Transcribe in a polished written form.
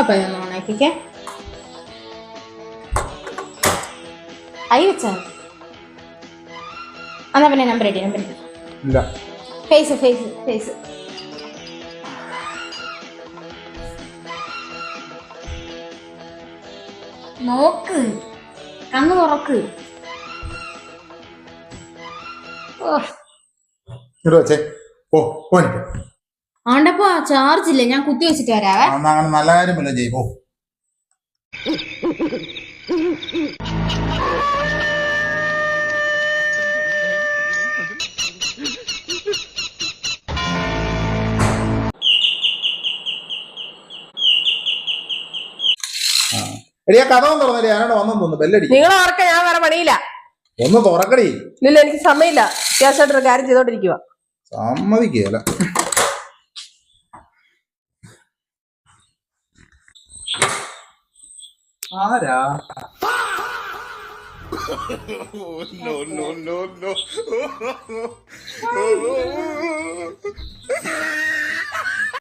അപ്പൊ ഇതൊന്ന് ഓണാക്കിക്കേ. ഐ വെച്ചാ എന്നാ പിന്നെ നമ്പർ ഇല്ല. ഫേസ് ഫേസ് ഫേസ് നോക്ക്, കണ്ണ് തുറക്ക്. ആണ്ടപ്പോ ചാർജ് ഇല്ല, ഞാൻ കുത്തി വെച്ചിട്ട് വരാവേ. നല്ല കാര്യമല്ല ജയ്പോ. എടിയാ കഥ ഒന്ന് തുറന്നല്ലേ, ഞാനോട് വന്നു തോന്നുന്നു ബെല്ലടി. നിങ്ങൾ ഓർക്ക, ഞാൻ വേറെ പണിയില്ല. ഒന്ന് തുറക്കടി. ഇല്ല, എനിക്ക് സമയമില്ല, അത്യാവശ്യമായിട്ടൊരു കാര്യം ചെയ്തോണ്ടിരിക്കുക. സമ്മതിക്കല. ആരാ? No, no, no, no.